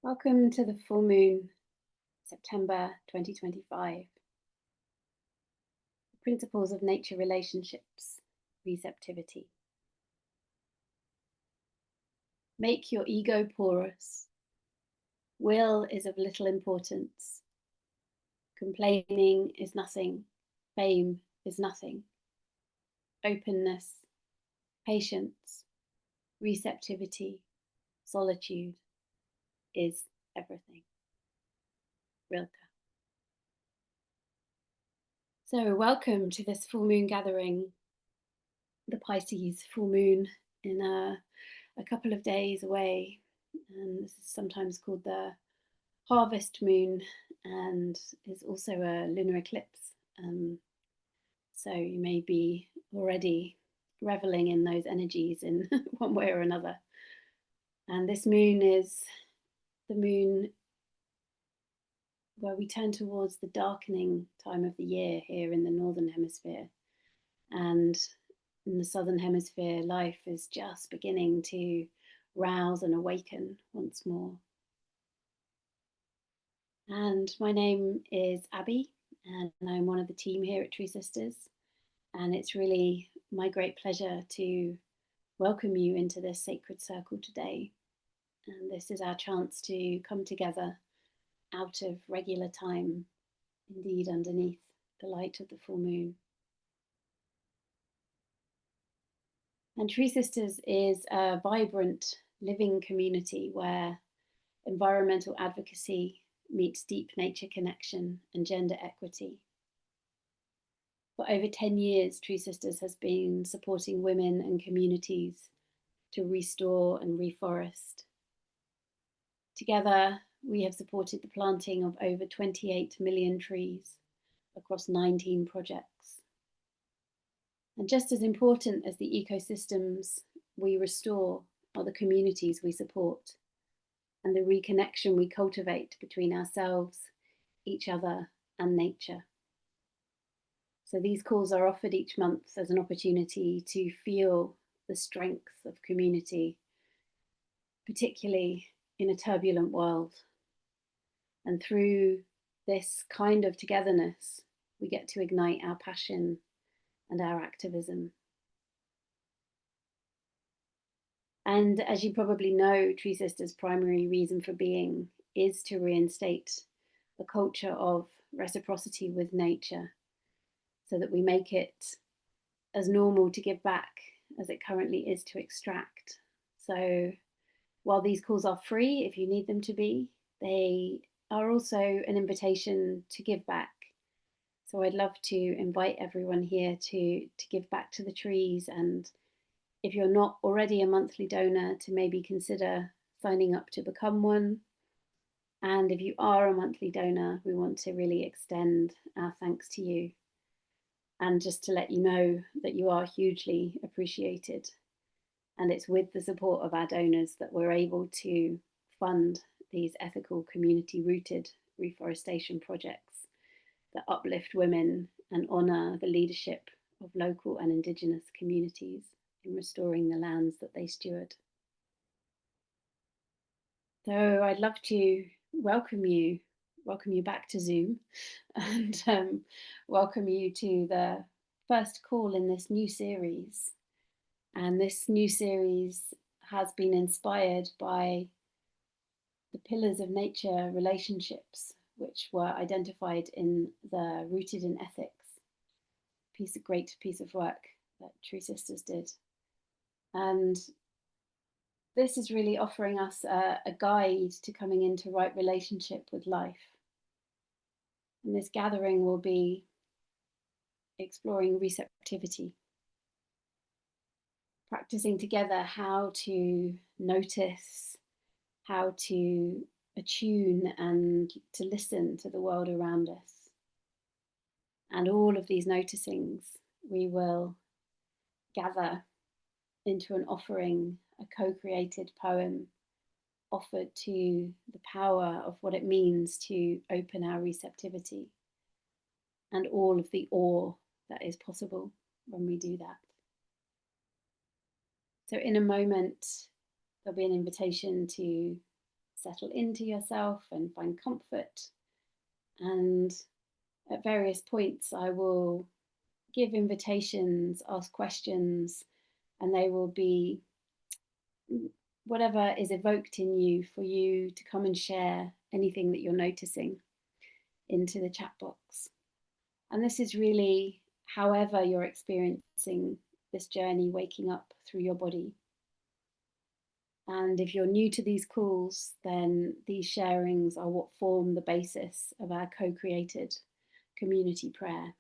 Welcome to the full moon, September 2025. Principles of nature relationships, receptivity. Make your ego porous. Will is of little importance. Complaining is nothing. Fame is nothing. Openness, patience, receptivity, solitude is everything. Rilke. So, welcome to this full moon gathering, the Pisces full moon in a couple of days away. And this is sometimes called the harvest moon and is also a lunar eclipse. So you may be already reveling in those energies in one way or another. And this moon is the moon where we turn towards the darkening time of the year here in the Northern Hemisphere. And in the Southern Hemisphere, life is just beginning to rouse and awaken once more. And my name is Abby, and I'm one of the team here at TreeSisters. And it's really my great pleasure to welcome you into this sacred circle today. And this is our chance to come together out of regular time, indeed underneath the light of the full moon. And TreeSisters is a vibrant living community where environmental advocacy meets deep nature connection and gender equity. For over 10 years, TreeSisters has been supporting women and communities to restore and reforest. Together, we have supported the planting of over 28 million trees across 19 projects. And just as important as the ecosystems we restore are the communities we support and the reconnection we cultivate between ourselves, each other, and nature. So these calls are offered each month as an opportunity to feel the strength of community, particularly in a turbulent world. And through this kind of togetherness, we get to ignite our passion and our activism. And as you probably know, TreeSisters' primary reason for being is to reinstate a culture of reciprocity with nature so that we make it as normal to give back as it currently is to extract. So while these calls are free, if you need them to be, they are also an invitation to give back. So I'd love to invite everyone here to give back to the trees, and if you're not already a monthly donor, to maybe consider signing up to become one. And if you are a monthly donor, we want to really extend our thanks to you. And just to let you know that you are hugely appreciated. And it's with the support of our donors that we're able to fund these ethical, community-rooted reforestation projects that uplift women and honour the leadership of local and Indigenous communities in restoring the lands that they steward. So I'd love to welcome you back to Zoom, and welcome you to the first call in this new series. And this new series has been inspired by the pillars of nature relationships, which were identified in the Rooted in Ethics, great piece of work that TreeSisters did. And this is really offering us a guide to coming into right relationship with life. And this gathering will be exploring receptivity, practicing together how to notice, how to attune and to listen to the world around us. And all of these noticings we will gather into an offering, a co-created poem offered to the power of what it means to open our receptivity and all of the awe that is possible when we do that. So in a moment, there'll be an invitation to settle into yourself and find comfort. And at various points, I will give invitations, ask questions, and they will be whatever is evoked in you for you to come and share anything that you're noticing into the chat box. And this is really however you're experiencing this journey, waking up through your body. And if you're new to these calls, then these sharings are what form the basis of our co created community prayer.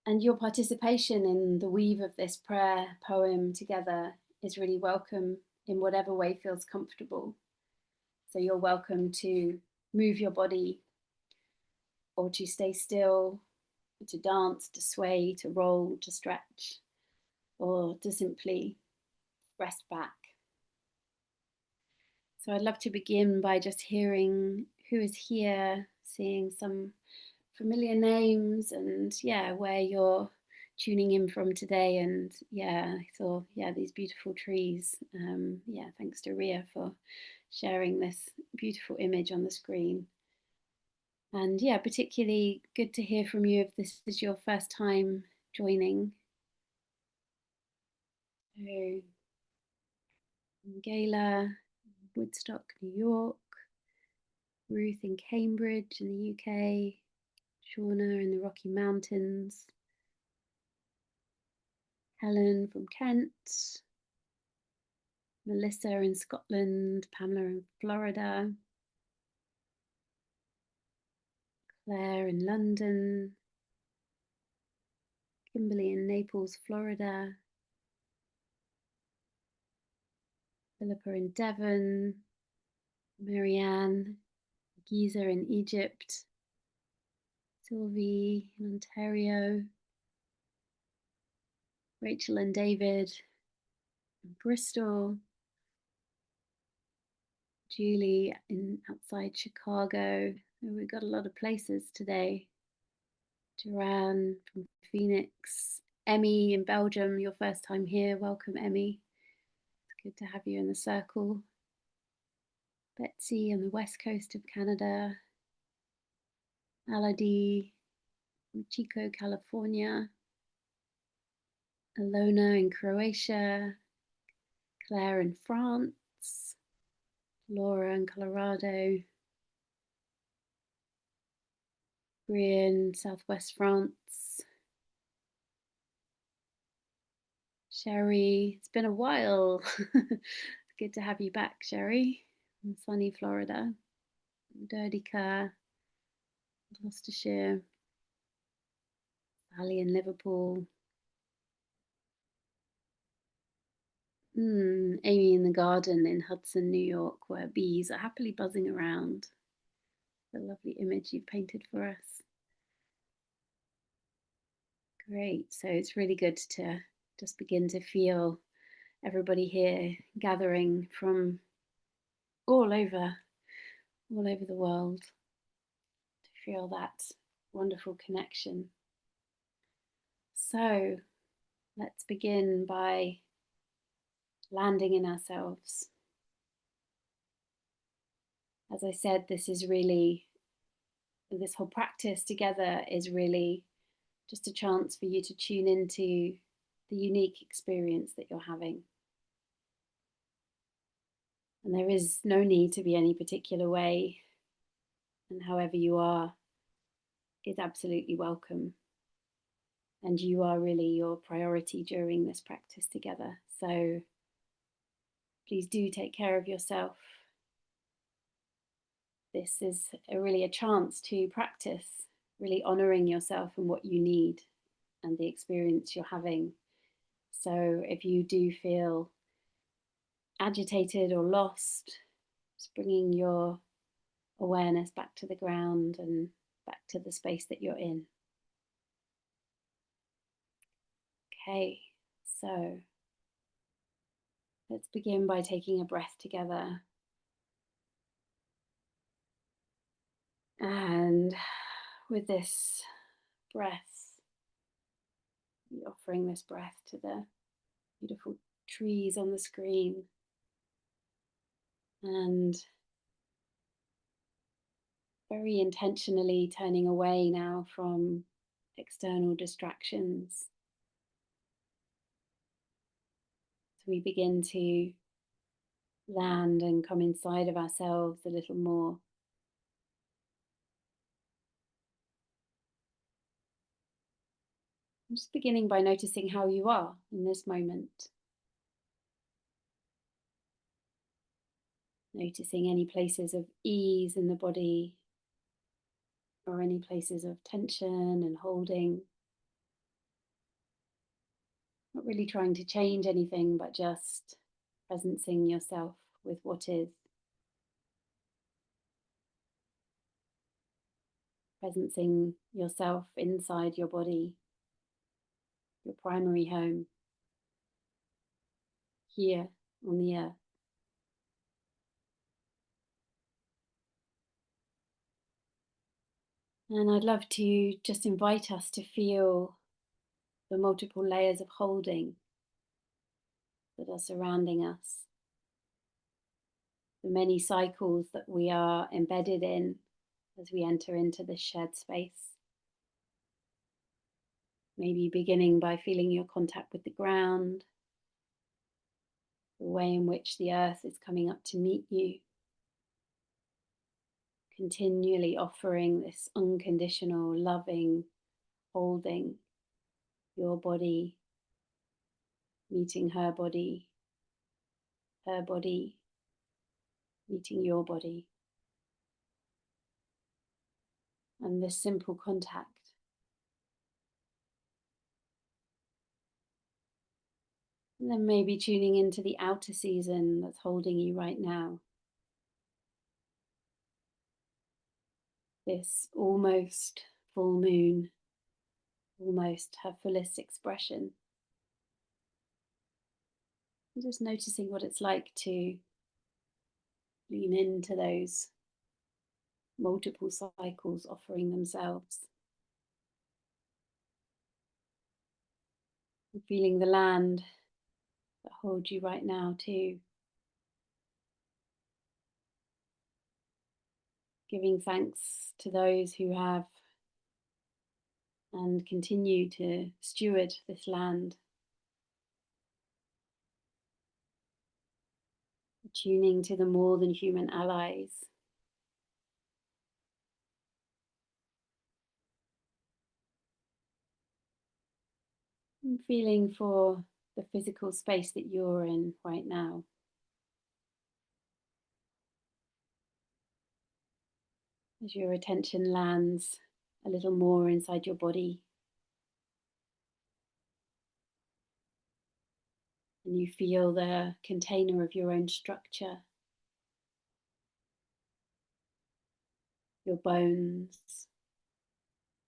And your participation in the weave of this prayer poem together is really welcome in whatever way feels comfortable. So you're welcome to move your body or to stay still, to dance, to sway, to roll, to stretch, or to simply rest back. So I'd love to begin by just hearing who is here, seeing some familiar names and where you're tuning in from today. And I saw these beautiful trees. Thanks to Ria for sharing this beautiful image on the screen. And particularly good to hear from you if this is your first time joining. So, Gayla, Woodstock, New York, Ruth in Cambridge in the UK, Shauna in the Rocky Mountains, Helen from Kent, Melissa in Scotland, Pamela in Florida, Claire in London, Kimberly in Naples, Florida, Philippa in Devon, Marianne, Giza in Egypt, Sylvie in Ontario, Rachel and David in Bristol, Julie in outside Chicago. We've got a lot of places today. Duran from Phoenix, Emmy in Belgium, your first time here. Welcome, Emmy. It's good to have you in the circle. Betsy on the west coast of Canada, Aladi from Chico, California, Alona in Croatia, Claire in France, Laura in Colorado, Brian, Southwest France, Sherry. It's been a while. It's good to have you back, Sherry, in sunny Florida. Derdika, Gloucestershire, Sally in Liverpool. Amy in the garden in Hudson, New York, where bees are happily buzzing around. The lovely image you've painted for us. Great. So it's really good to just begin to feel everybody here gathering from all over the world to feel that wonderful connection. So let's begin by landing in ourselves. As I said, this whole practice together is really just a chance for you to tune into the unique experience that you're having. And there is no need to be any particular way, and however you are is absolutely welcome. And you are really your priority during this practice together. So please do take care of yourself. This is really a chance to practice really honoring yourself and what you need and the experience you're having. So if you do feel agitated or lost, just bringing your awareness back to the ground and back to the space that you're in. Okay, so let's begin by taking a breath together. And with this breath, offering this breath to the beautiful trees on the screen, and very intentionally turning away now from external distractions. So we begin to land and come inside of ourselves a little more. I'm just beginning by noticing how you are in this moment. Noticing any places of ease in the body or any places of tension and holding. Not really trying to change anything, but just presencing yourself with what is. Presencing yourself inside your body, your primary home, here on the earth. And I'd love to just invite us to feel the multiple layers of holding that are surrounding us, the many cycles that we are embedded in as we enter into this shared space. Maybe beginning by feeling your contact with the ground, the way in which the earth is coming up to meet you, continually offering this unconditional, loving holding, your body meeting her body meeting your body. And this simple contact. And then maybe tuning into the outer season that's holding you right now. This almost full moon, almost her fullest expression. And just noticing what it's like to lean into those multiple cycles offering themselves. And feeling the land that holds you right now too. Giving thanks to those who have and continue to steward this land. Tuning to the more than human allies. And feeling for the physical space that you're in right now. As your attention lands a little more inside your body, and you feel the container of your own structure, your bones,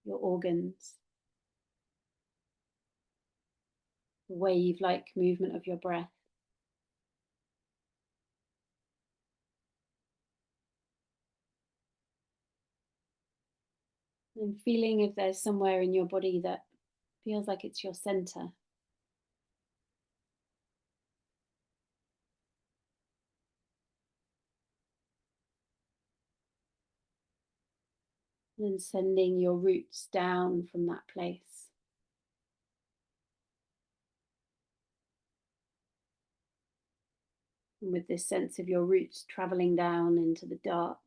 your organs, the wave-like movement of your breath. And feeling if there's somewhere in your body that feels like it's your center. And sending your roots down from that place. And with this sense of your roots traveling down into the dark,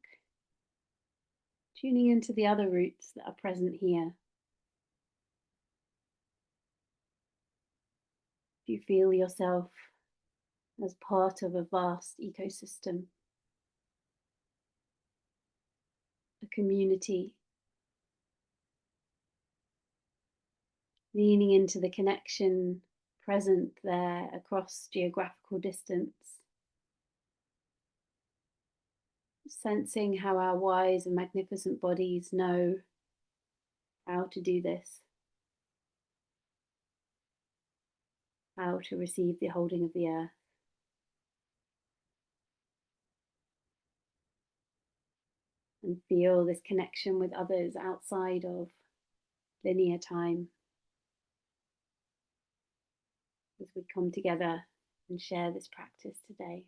tuning into the other roots that are present here. You feel yourself as part of a vast ecosystem, a community, leaning into the connection present there across geographical distance, sensing how our wise and magnificent bodies know how to do this, how to receive the holding of the earth. And feel this connection with others outside of linear time as we come together and share this practice today.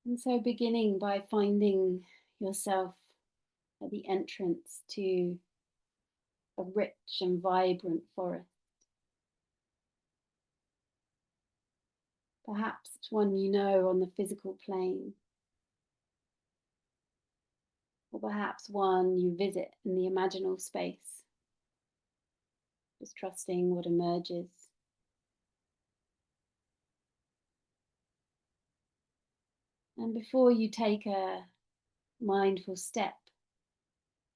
And so, beginning by finding yourself at the entrance to a rich and vibrant forest. Perhaps it's one you know on the physical plane, or perhaps one you visit in the imaginal space, just trusting what emerges. And before you take a mindful step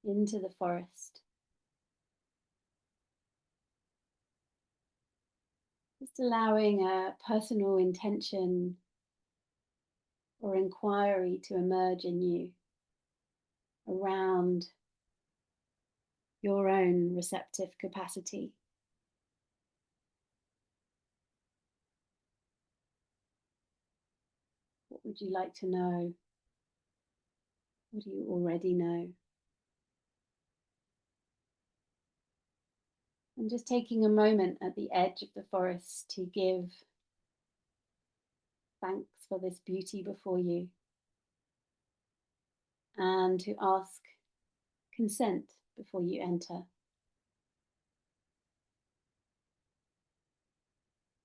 into the forest, just allowing a personal intention or inquiry to emerge in you around your own receptive capacity. What would you like to know? What do you already know? And just taking a moment at the edge of the forest to give thanks for this beauty before you and to ask consent before you enter.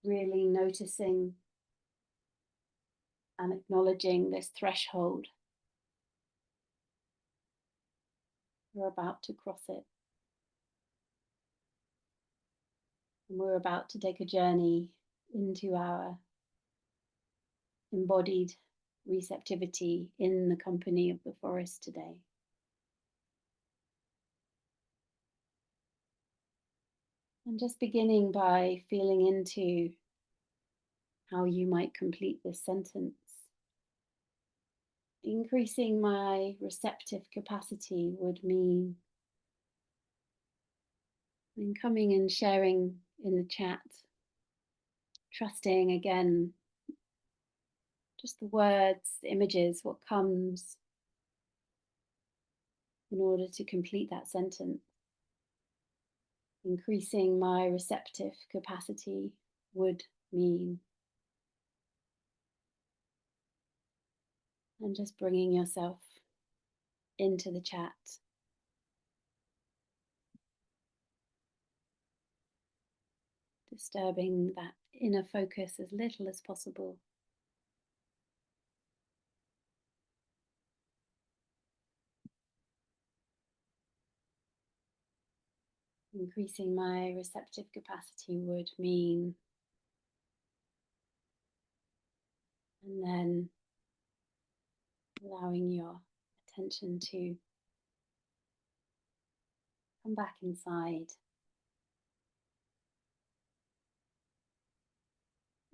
Really noticing and acknowledging this threshold. We're about to cross it. And we're about to take a journey into our embodied receptivity in the company of the forest today. And just beginning by feeling into how you might complete this sentence. Increasing my receptive capacity would mean, and coming and sharing in the chat, trusting again, just the words, the images, what comes in order to complete that sentence. Increasing my receptive capacity would mean, and just bringing yourself into the chat. Disturbing that inner focus as little as possible. Increasing my receptive capacity would mean, and then allowing your attention to come back inside.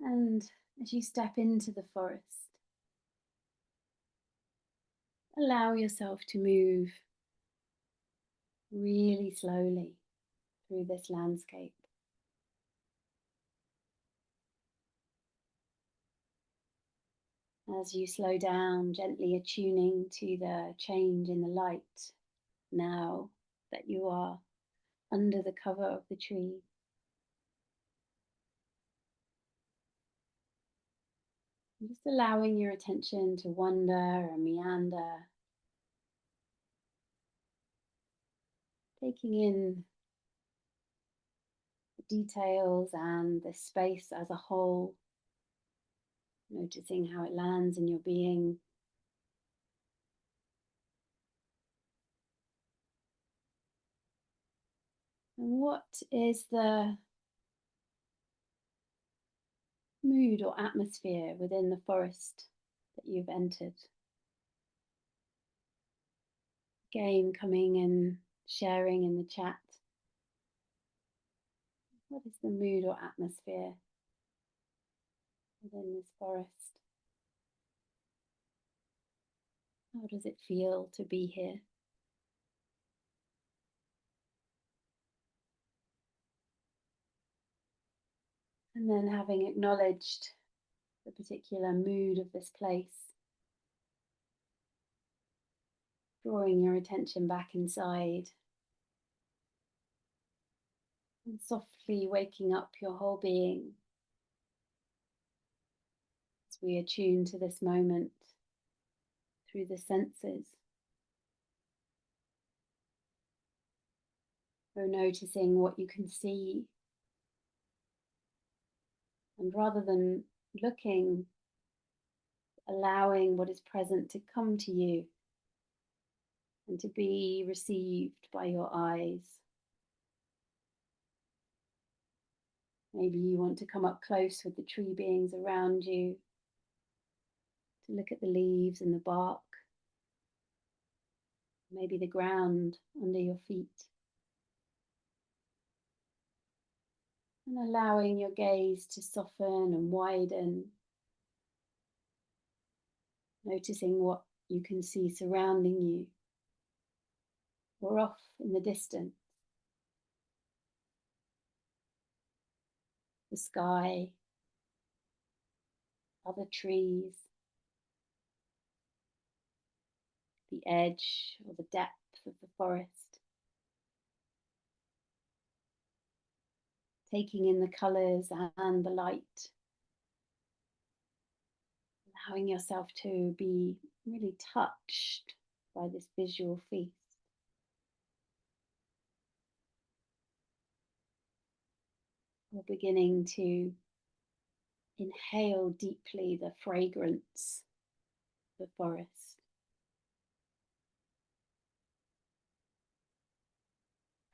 And as you step into the forest, allow yourself to move really slowly through this landscape. As you slow down, gently attuning to the change in the light now that you are under the cover of the tree. And just allowing your attention to wander and meander, taking in the details and the space as a whole, noticing how it lands in your being. And what is the mood or atmosphere within the forest that you've entered? Again, coming and sharing in the chat. What is the mood or atmosphere within this forest? How does it feel to be here? And then, having acknowledged the particular mood of this place, drawing your attention back inside and softly waking up your whole being as we attune to this moment through the senses. So noticing what you can see, and rather than looking, allowing what is present to come to you and to be received by your eyes. Maybe you want to come up close with the tree beings around you, to look at the leaves and the bark, maybe the ground under your feet. And allowing your gaze to soften and widen, noticing what you can see surrounding you or off in the distance. The sky, other trees, the edge or the depth of the forest. Taking in the colours and the light. Allowing yourself to be really touched by this visual feast. We're beginning to inhale deeply the fragrance of the forest.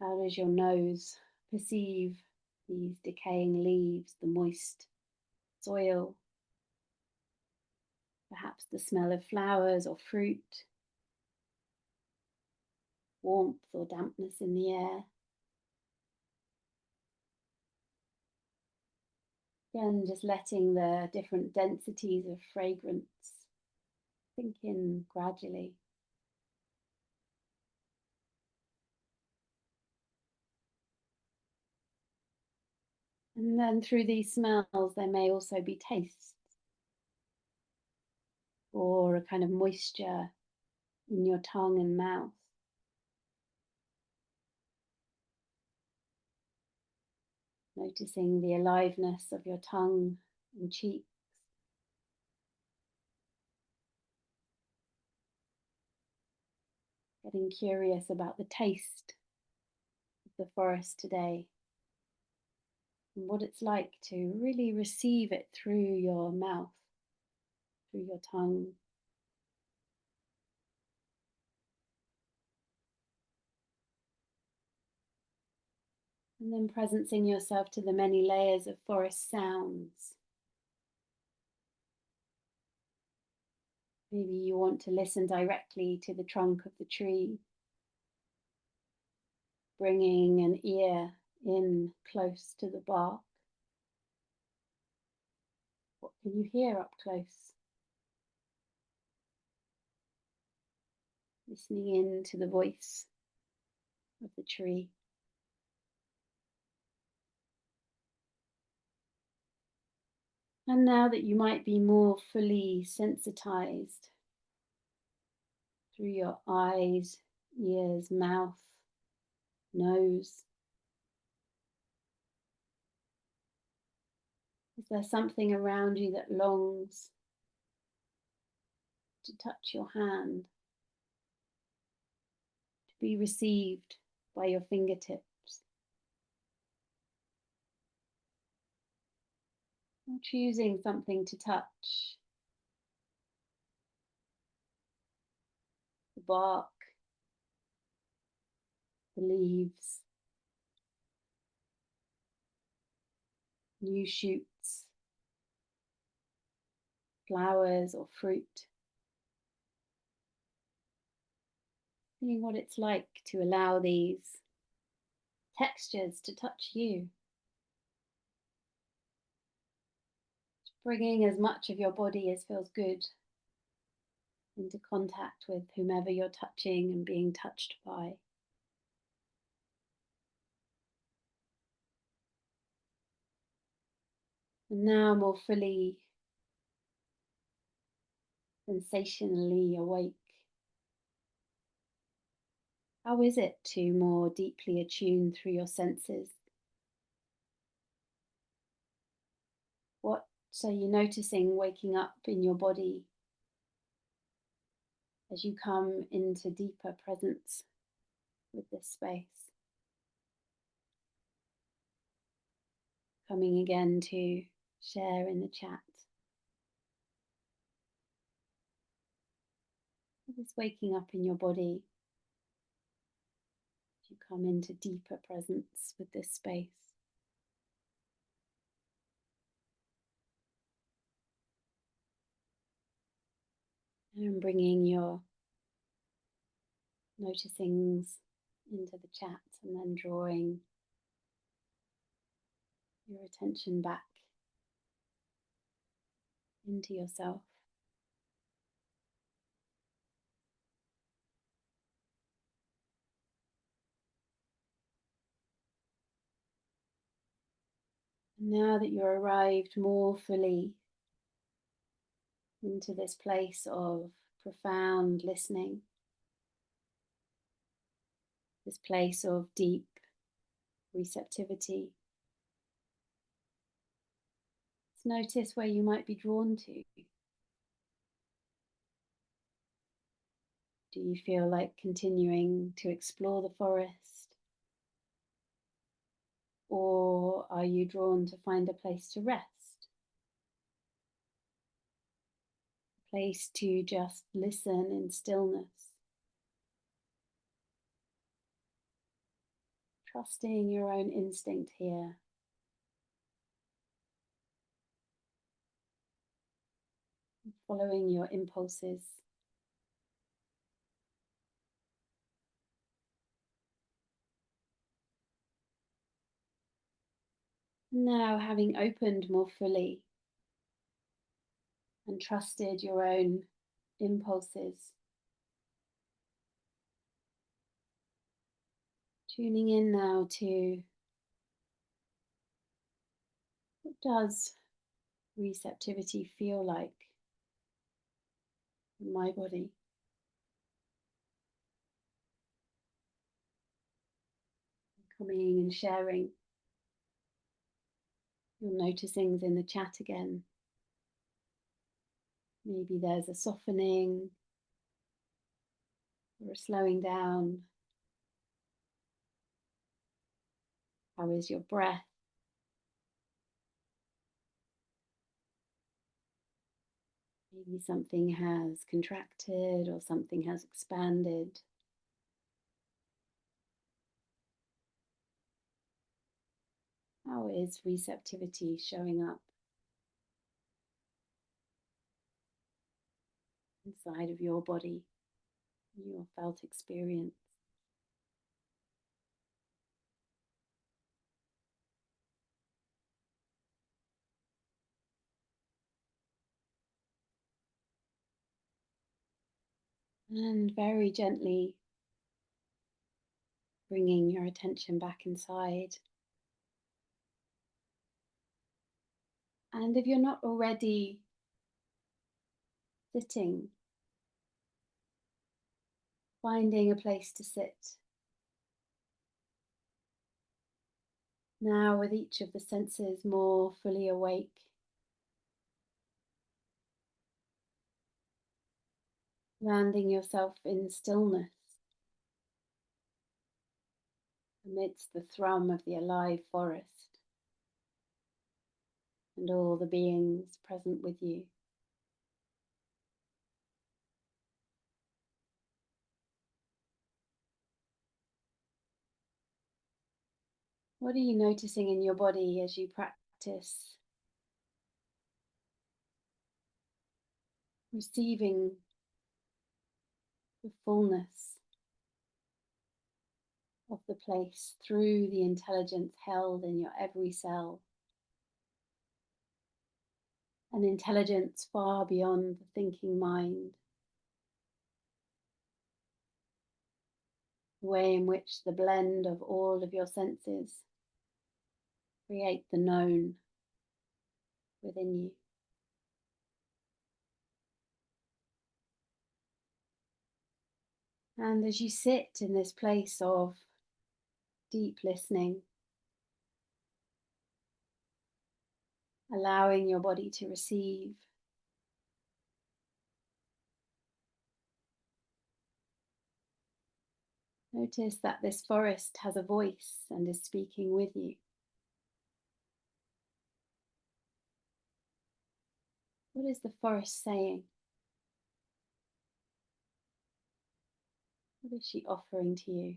How does your nose perceive these decaying leaves, the moist soil, perhaps the smell of flowers or fruit, warmth or dampness in the air? Again, just letting the different densities of fragrance sink in gradually. And then through these smells, there may also be tastes or a kind of moisture in your tongue and mouth. Noticing the aliveness of your tongue and cheeks. Getting curious about the taste of the forest today and what it's like to really receive it through your mouth, through your tongue. And then presencing yourself to the many layers of forest sounds. Maybe you want to listen directly to the trunk of the tree, bringing an ear in close to the bark. What can you hear up close? Listening in to the voice of the tree. And now that you might be more fully sensitized through your eyes, ears, mouth, nose, is there something around you that longs to touch your hand, to be received by your fingertips? Or choosing something to touch, the bark, the leaves, new shoots, flowers or fruit. Seeing what it's like to allow these textures to touch you. Bringing as much of your body as feels good into contact with whomever you're touching and being touched by. And now more fully, sensationally awake, How is it to more deeply attune through your senses? What are you noticing waking up in your body as you come into deeper presence with this space? Coming again to share in the chat. What is waking up in your body as you come into deeper presence with this space? And bringing your noticings into the chat and then drawing your attention back into yourself. And now that you're arrived more fully into this place of profound listening, this place of deep receptivity, let's notice where you might be drawn to. Do you feel like continuing to explore the forest? Or are you drawn to find a place to rest? A place to just listen in stillness, trusting your own instinct here. Following your impulses. Now, having opened more fully and trusted your own impulses, tuning in now to what does receptivity feel like in my body? Coming and sharing your noticings in the chat again. Maybe there's a softening or a slowing down. How is your breath? Maybe something has contracted or something has expanded. How is receptivity showing up inside of your body, your felt experience? And very gently bringing your attention back inside. And if you're not already sitting, finding a place to sit. Now, with each of the senses more fully awake, landing yourself in stillness amidst the thrum of the alive forest and all the beings present with you. What are you noticing in your body as you practice receiving the fullness of the place through the intelligence held in your every cell? An intelligence far beyond the thinking mind, the way in which the blend of all of your senses create the known within you. And as you sit in this place of deep listening, allowing your body to receive, notice that this forest has a voice and is speaking with you. What is the forest saying? What is she offering to you?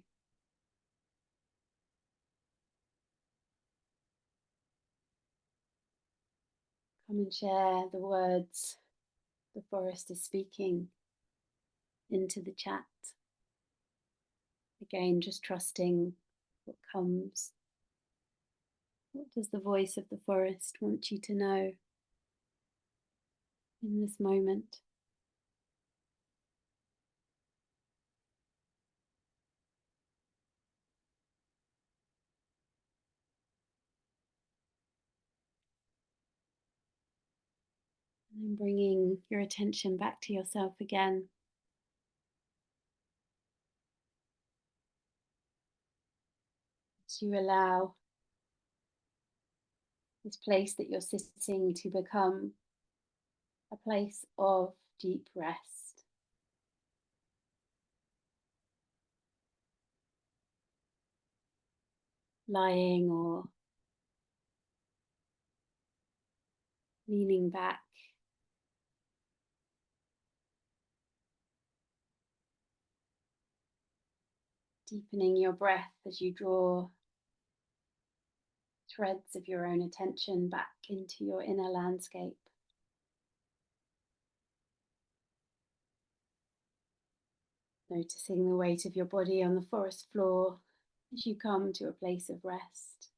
Come and share the words the forest is speaking into the chat. Again, just trusting what comes. What does the voice of the forest want you to know in this moment? And then bringing your attention back to yourself again. As you allow this place that you're sitting to become a place of deep rest. Lying or leaning back. Deepening your breath as you draw threads of your own attention back into your inner landscape. Noticing the weight of your body on the forest floor as you come to a place of rest.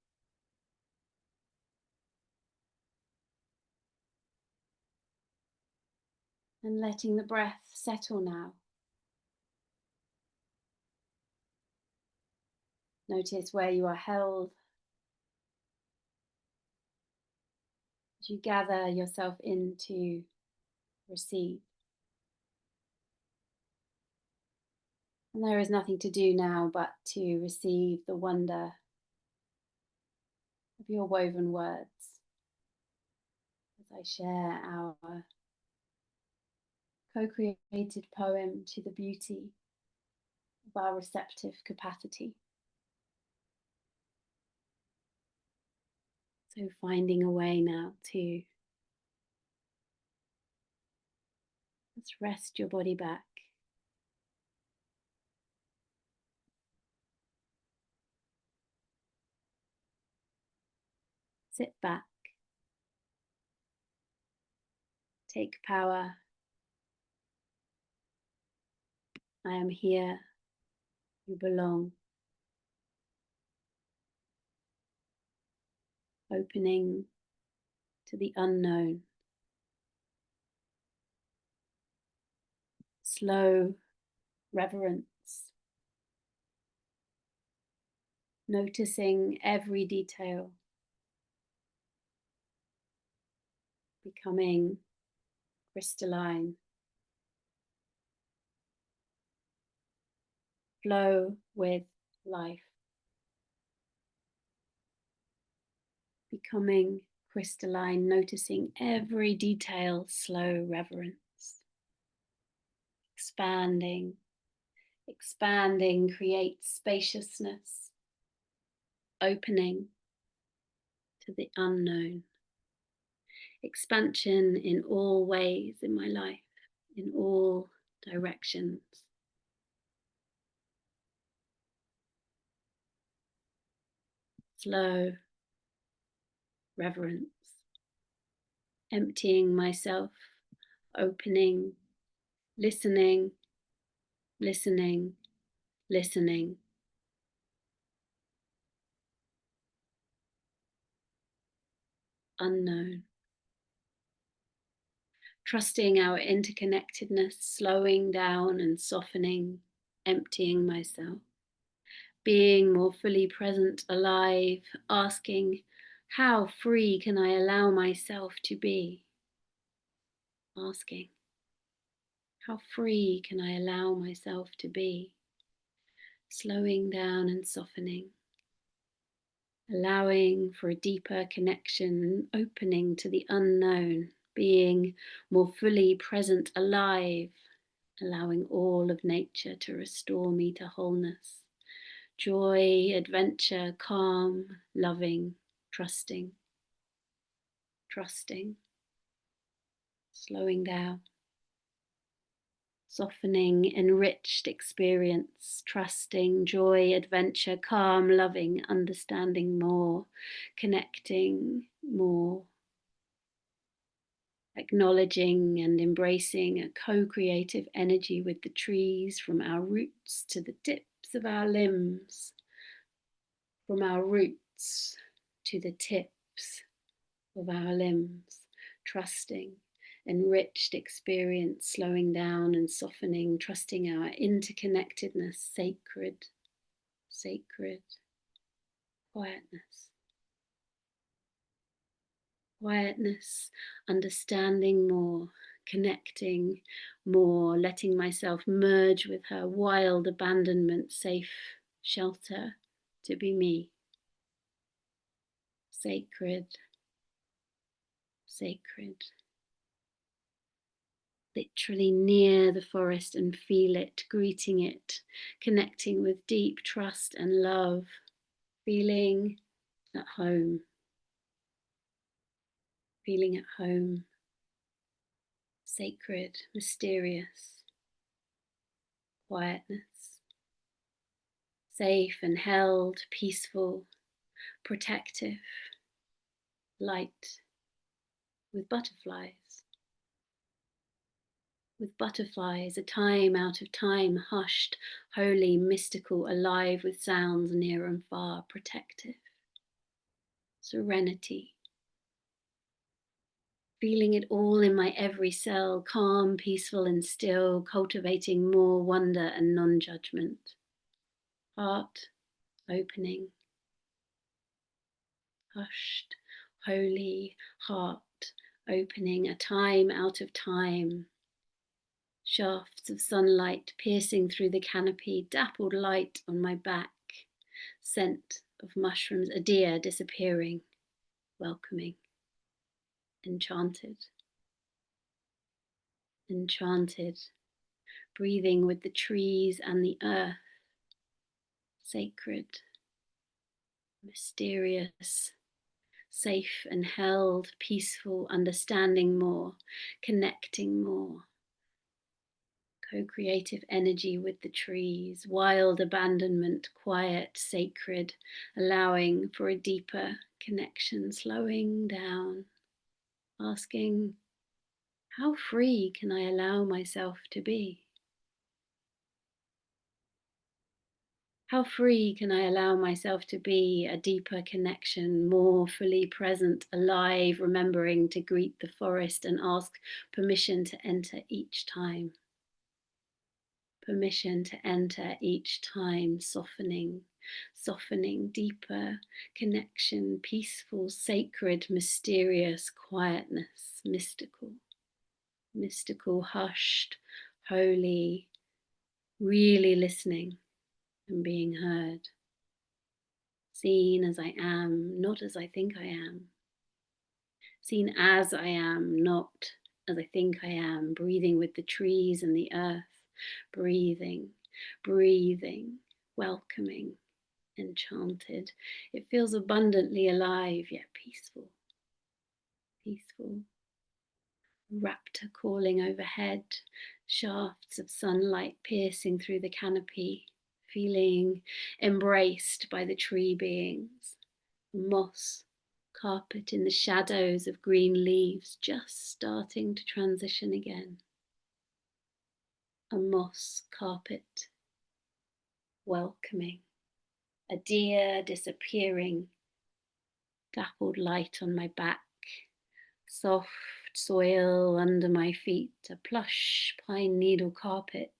And letting the breath settle now. Notice where you are held as you gather yourself in to receive. And there is nothing to do now but to receive the wonder of your woven words as I share our co-created poem to the beauty of our receptive capacity. So finding a way now to just rest your body back. Sit back. Take power. I am here. You belong. Opening to the unknown. Slow reverence. Noticing every detail. Becoming crystalline. Flow with life. Becoming crystalline, noticing every detail, slow reverence. Expanding, expanding creates spaciousness, opening to the unknown. Expansion in all ways in my life, in all directions. Slow reverence. Emptying myself, opening, listening, listening, listening. Unknown. Trusting our interconnectedness, slowing down and softening, emptying myself. Being more fully present, alive, asking, how free can I allow myself to be? Asking, how free can I allow myself to be? slowing down and softening, allowing for a deeper connection, opening to the unknown, being more fully present, alive, allowing all of nature to restore me to wholeness, joy, adventure, calm, loving, trusting, trusting, slowing down, softening, enriched experience, trusting, joy, adventure, calm, loving, understanding more, connecting more, acknowledging and embracing a co-creative energy with the trees, from our roots to the tips of our limbs, from our roots to the tips of our limbs, trusting, enriched experience, slowing down and softening, trusting our interconnectedness, sacred, sacred, quietness, quietness, understanding more, connecting more, letting myself merge with her, wild abandonment, safe shelter to be me, sacred, sacred. Literally near the forest and feel it, greeting it, connecting with deep trust and love, feeling at home, feeling at home, sacred, mysterious, quietness, safe and held, peaceful, protective, light, with butterflies. With butterflies, a time out of time, hushed, holy, mystical, alive with sounds near and far, protective, serenity, feeling it all in my every cell, calm, peaceful and still, cultivating more wonder and non-judgment. Heart opening, hushed, holy, heart opening, a time out of time. Shafts of sunlight piercing through the canopy, dappled light on my back, scent of mushrooms, a deer disappearing, welcoming, enchanted, enchanted, breathing with the trees and the earth, sacred, mysterious, safe and held, peaceful, understanding more, connecting more, co-creative energy with the trees, wild abandonment, quiet, sacred, allowing for a deeper connection, slowing down, asking, how free can I allow myself to be? How free can I allow myself to be? A deeper connection, more fully present, alive, remembering to greet the forest and ask permission to enter each time. Permission to enter each time, softening, softening, deeper connection, peaceful, sacred, mysterious, quietness, mystical, mystical, hushed, holy, really listening and being heard. Seen as I am, not as I think I am. Seen as I am, not as I think I am. Breathing with the trees and the earth. Breathing, breathing, welcoming, enchanted. It feels abundantly alive, yet peaceful. Peaceful. Raptor calling overhead. Shafts of sunlight piercing through the canopy. Feeling embraced by the tree beings. Moss carpet in the shadows of green leaves, just starting to transition again. A moss carpet, welcoming. A deer disappearing. Dappled light on my back. Soft soil under my feet. A plush pine needle carpet.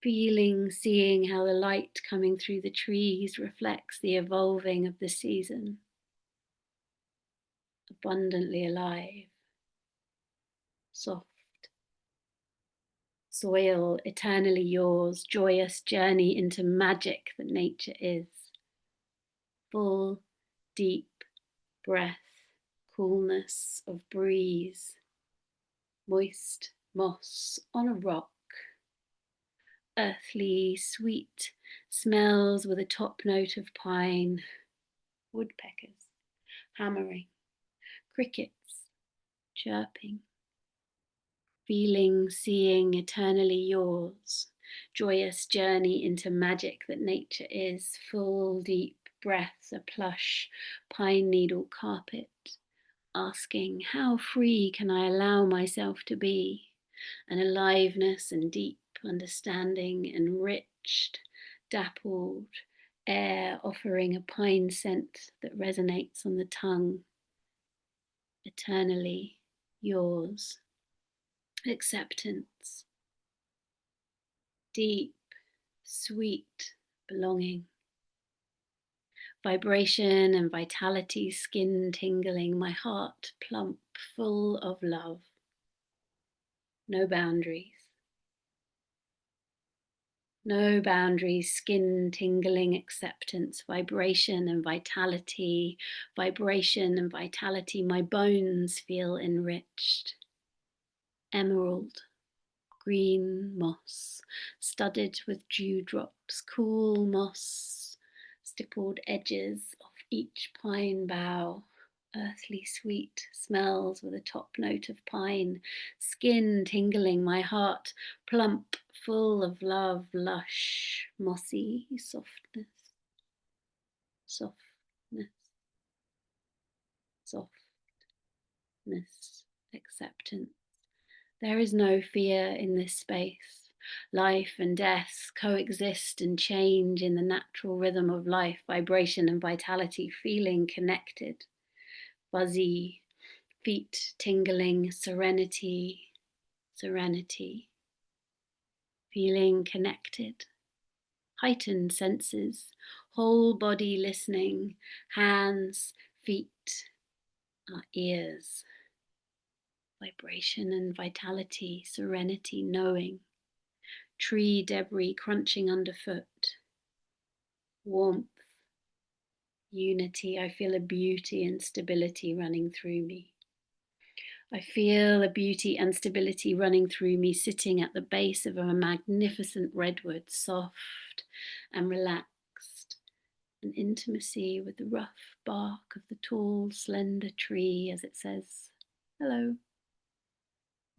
Feeling, seeing how the light coming through the trees reflects the evolving of the season. Abundantly alive. Soft, soil, eternally yours, joyous journey into magic that nature is. Full, deep breath, coolness of breeze, moist moss on a rock, earthly sweet smells with a top note of pine, woodpeckers hammering, crickets chirping, feeling, seeing, eternally yours, joyous journey into magic that nature is, full deep breath, a plush pine needle carpet, asking how free can I allow myself to be, an aliveness and deep understanding, enriched, dappled air offering a pine scent that resonates on the tongue, eternally yours, acceptance, deep, sweet belonging, vibration and vitality, skin tingling, my heart plump, full of love, no boundaries. No boundaries, skin tingling acceptance, vibration and vitality, vibration and vitality. My bones feel enriched. Emerald, green moss, studded with dewdrops, cool moss, stippled edges of each pine bough. Earthly sweet smells with a top note of pine, skin tingling, my heart plump, full of love, lush, mossy softness, softness, softness, acceptance. There is no fear in this space. Life and death coexist and change in the natural rhythm of life, vibration and vitality, feeling connected, fuzzy, feet tingling, serenity, serenity, feeling connected, heightened senses, whole body listening, hands, feet, our ears, vibration and vitality, serenity, knowing, tree debris crunching underfoot, warmth, unity. I feel a beauty and stability running through me. I feel a beauty and stability running through me, sitting at the base of a magnificent redwood, soft and relaxed, an intimacy with the rough bark of the tall, slender tree as it says, hello,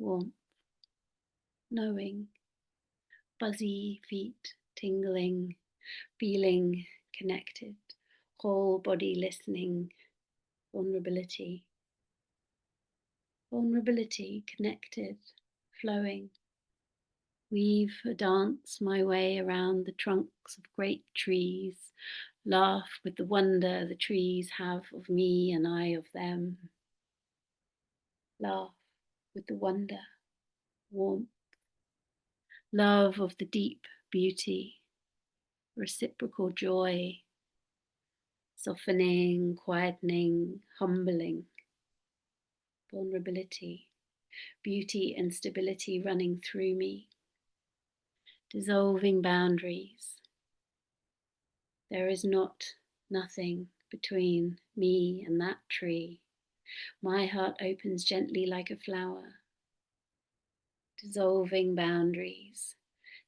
warmth, knowing, fuzzy feet tingling, feeling connected, whole body listening, vulnerability, vulnerability, connected, flowing. Weave a dance my way around the trunks of great trees, laugh with the wonder the trees have of me and I of them. Laugh with the wonder, warmth, love of the deep beauty, reciprocal joy, softening, quietening, humbling, vulnerability, beauty and stability running through me, dissolving boundaries. There is nothing between me and that tree. My heart opens gently like a flower, dissolving boundaries.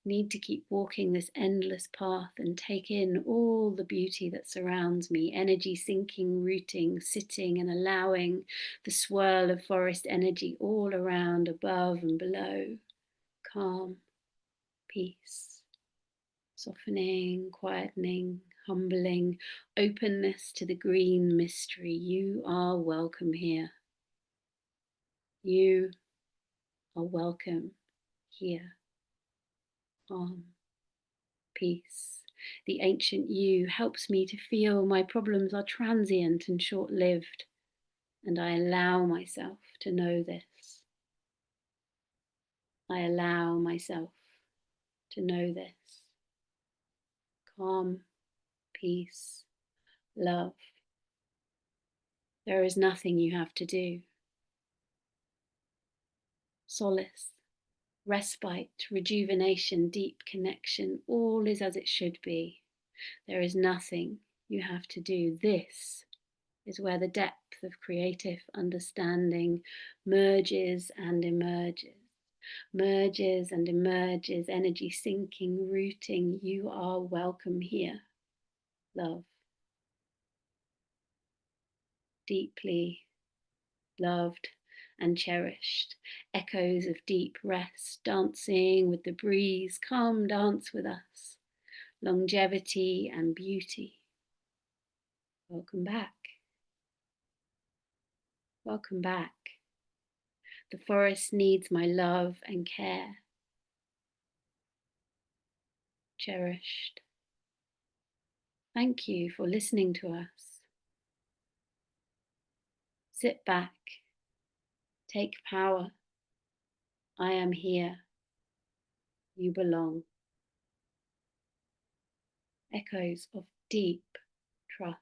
Need to keep walking this endless path and take in all the beauty that surrounds me, energy sinking, rooting, sitting and allowing the swirl of forest energy all around, above and below. Calm, peace, softening, quietening, humbling, openness to the green mystery. You are welcome here. You are welcome here. Calm, peace. The ancient you helps me to feel my problems are transient and short-lived, and I allow myself to know this. I allow myself to know this. Calm, peace, love. There is nothing you have to do. Solace, respite, rejuvenation, deep connection. All is as it should be. There is nothing you have to do. This is where the depth of creative understanding merges and emerges, merges and emerges, energy sinking, rooting. You are welcome here, love. Deeply loved and cherished. Echoes of deep rest, dancing with the breeze. Come dance with us. Longevity and beauty. Welcome back. Welcome back. The forest needs my love and care. Cherished. Thank you for listening to us. Sit back. Take power. I am here. You belong. Echoes of deep trust.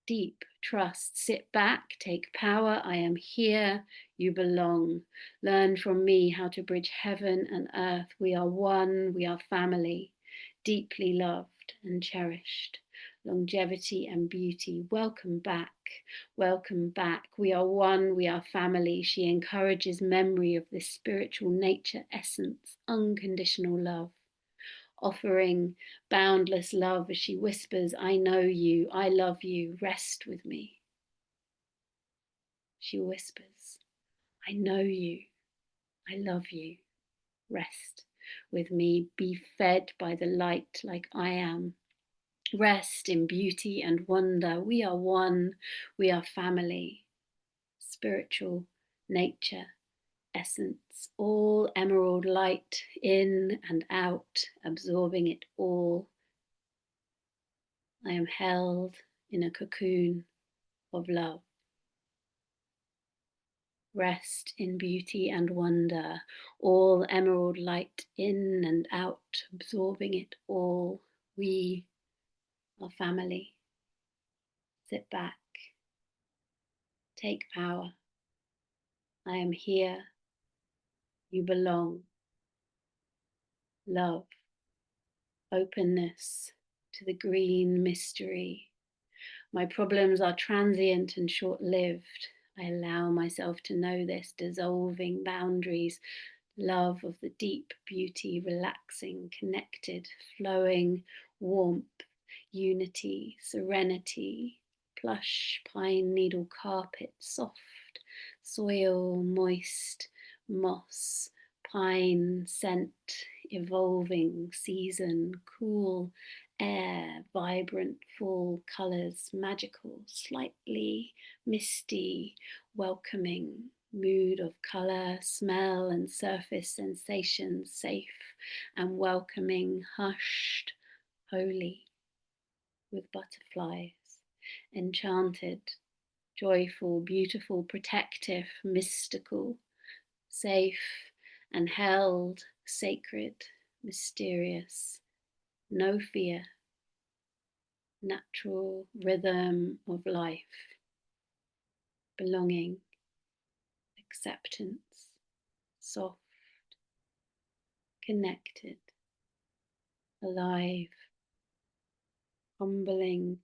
Deep trust. Sit back, take power. I am here. You belong. Learn from me how to bridge heaven and earth. We are one. We are family. Deeply loved and cherished. Longevity and beauty. Welcome back. Welcome back. We are one. We are family. She encourages memory of this spiritual nature essence, unconditional love, offering boundless love as she whispers, I know you, I love you, rest with me. She whispers, I know you, I love you, rest with me, be fed by the light like I am. Rest in beauty and wonder. We are one, we are family, spiritual nature, essence, all emerald light in and out, absorbing it all. I am held in a cocoon of love. Rest in beauty and wonder, all emerald light in and out, absorbing it all. We are family. Sit back. Take power. I am here. You belong. Love. Openness to the green mystery. My problems are transient and short-lived. I allow myself to know this, dissolving boundaries, love of the deep beauty, relaxing, connected, flowing, warmth, unity, serenity, plush pine needle carpet, soft, soil, moist, moss, pine scent, evolving season, cool air, vibrant fall colours, magical, slightly misty, welcoming, mood of colour, smell and surface sensations, safe and welcoming, hushed, holy, with butterflies, enchanted, joyful, beautiful, protective, mystical, safe and held, sacred, mysterious, no fear, natural rhythm of life, belonging, acceptance, soft, connected, alive, humbling,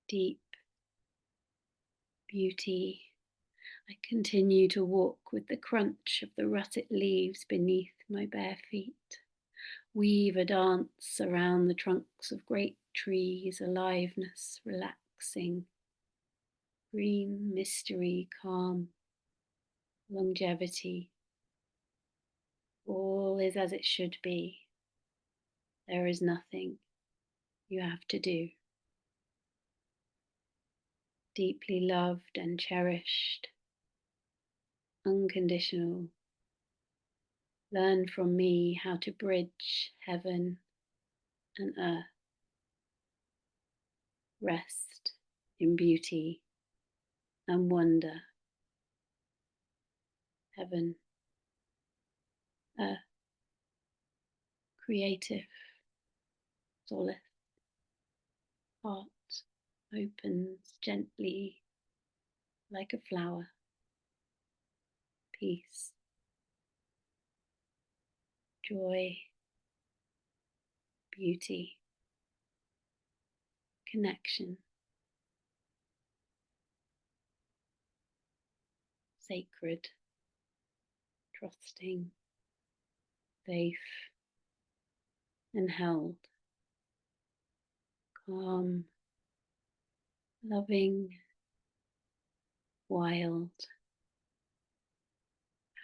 deep beauty. I continue to walk with the crunch of the russet leaves beneath my bare feet. Weave a dance around the trunks of great trees, aliveness, relaxing, green mystery, calm, longevity. All is as it should be. There is nothing you have to do. Deeply loved and cherished, unconditional. Learn from me how to bridge heaven and earth. Rest in beauty and wonder. Heaven, earth, creative, solace, heart opens gently like a flower. Peace. joy, beauty, connection, sacred, trusting, safe, and held, calm, loving, wild.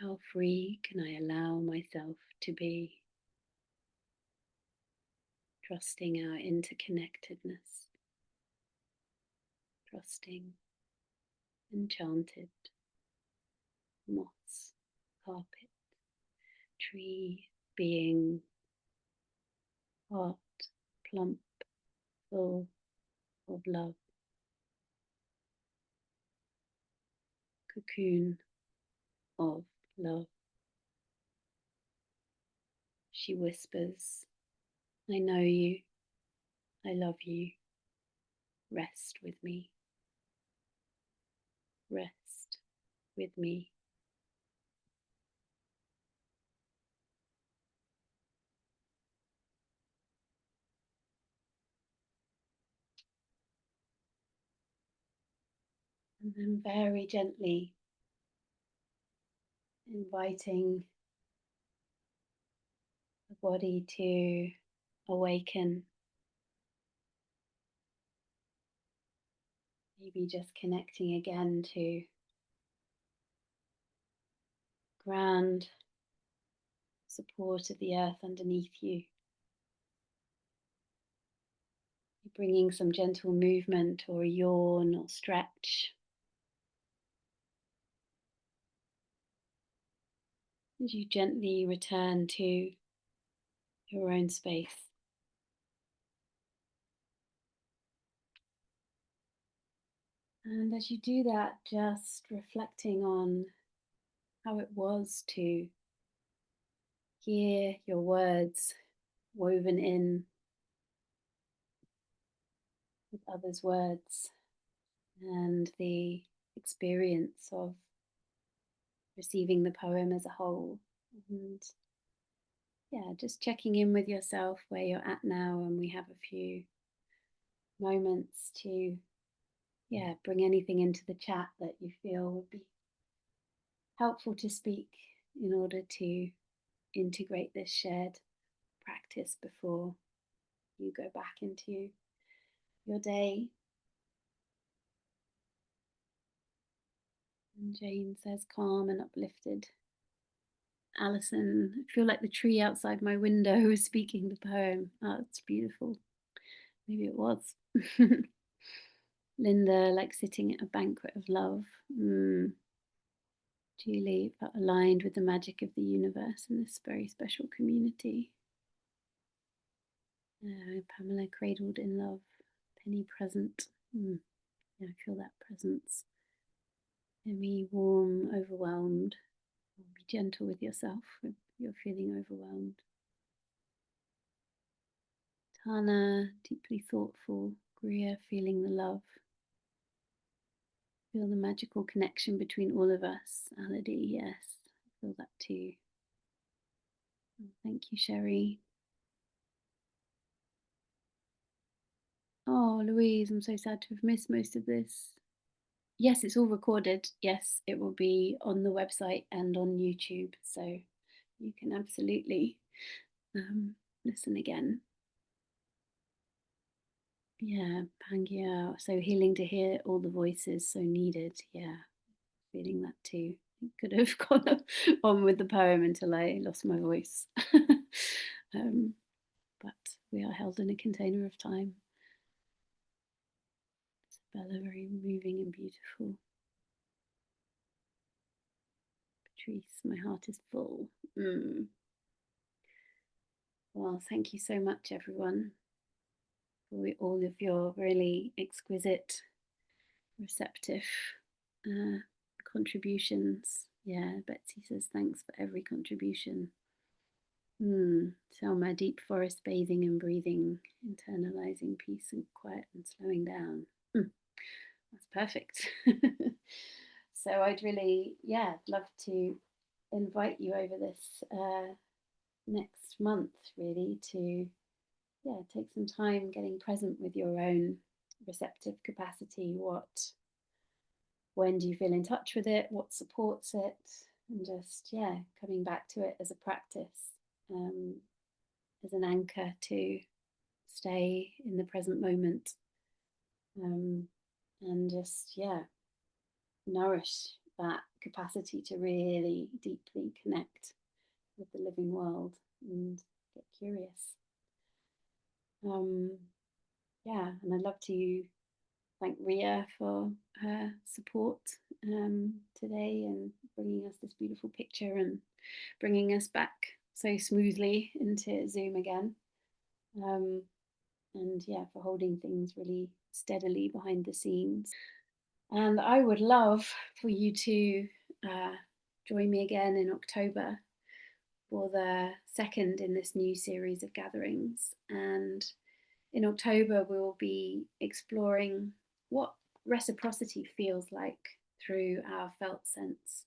How free can I allow myself to be? Trusting our interconnectedness, trusting enchanted moss, carpet, tree, being, heart, plump, full of love, cocoon of love. She whispers, I know you, I love you, rest with me, rest with me. And then very gently inviting the body to awaken, maybe just connecting again to ground support of the earth underneath you, bringing some gentle movement or a yawn or stretch as you gently return to your own space. And as you do that, just reflecting on how it was to hear your words woven in with others' words, and the experience of receiving the poem as a whole. And yeah, just checking in with yourself where you're at now, and we have a few moments to bring anything into the chat that you feel would be helpful to speak in order to integrate this shared practice before you go back into your day. And Jane says calm and uplifted. Alison, I feel like the tree outside my window is speaking the poem. Oh, it's beautiful. Maybe it was. Linda, like sitting at a banquet of love. Julie, felt aligned with the magic of the universe in this very special community. Pamela, cradled in love. Penny, present. Yeah, I feel that presence. Emmy, warm, overwhelmed. Be gentle with yourself if you're feeling overwhelmed. Tana, deeply thoughtful. Greer, feeling the love. Feel the magical connection between all of us. Aladi, yes, I feel that too. Thank you, Sherry. Oh, Louise, I'm so sad to have missed most of this. Yes, it's all recorded. Yes, it will be on the website and on YouTube, so you can absolutely listen again. Yeah, Pangia. So healing to hear all the voices so needed. Yeah, feeling that too. Could have gone on with the poem until I lost my voice. But we are held in a container of time. Bella, very moving and beautiful. Patrice, my heart is full. Well, thank you so much, everyone, for all of your really exquisite, receptive contributions. Yeah, Betsy says thanks for every contribution. Selma, deep forest bathing and breathing, internalizing peace and quiet and slowing down. That's perfect. So I'd really, love to invite you over this next month, really, to take some time getting present with your own receptive capacity. When do you feel in touch with it? What supports it? And just, coming back to it as a practice, um, as an anchor to stay in the present moment, um, and just, nourish that capacity to really deeply connect with the living world and get curious. Um, and I'd love to thank Ria for her support today and bringing us this beautiful picture and bringing us back so smoothly into Zoom again. Um, and for holding things really steadily behind the scenes. And I would love for you to join me again in October for the second in this new series of gatherings. And in October, we'll be exploring what reciprocity feels like through our felt sense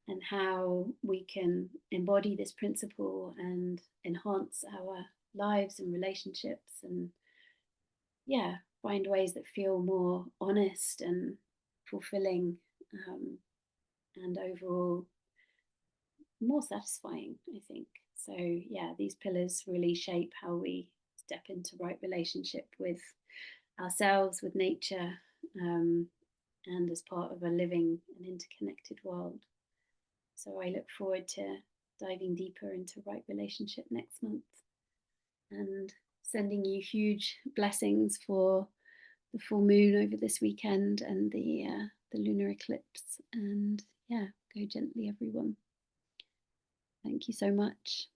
and how we can embody this principle and enhance our lives and relationships and, find ways that feel more honest and fulfilling, um, and overall more satisfying, I think. So, these pillars really shape how we step into right relationship with ourselves, with nature, um, and as part of a living and interconnected world. So, I look forward to diving deeper into right relationship next month and sending you huge blessings for the full moon over this weekend and the lunar eclipse. And go gently, everyone. Thank you so much.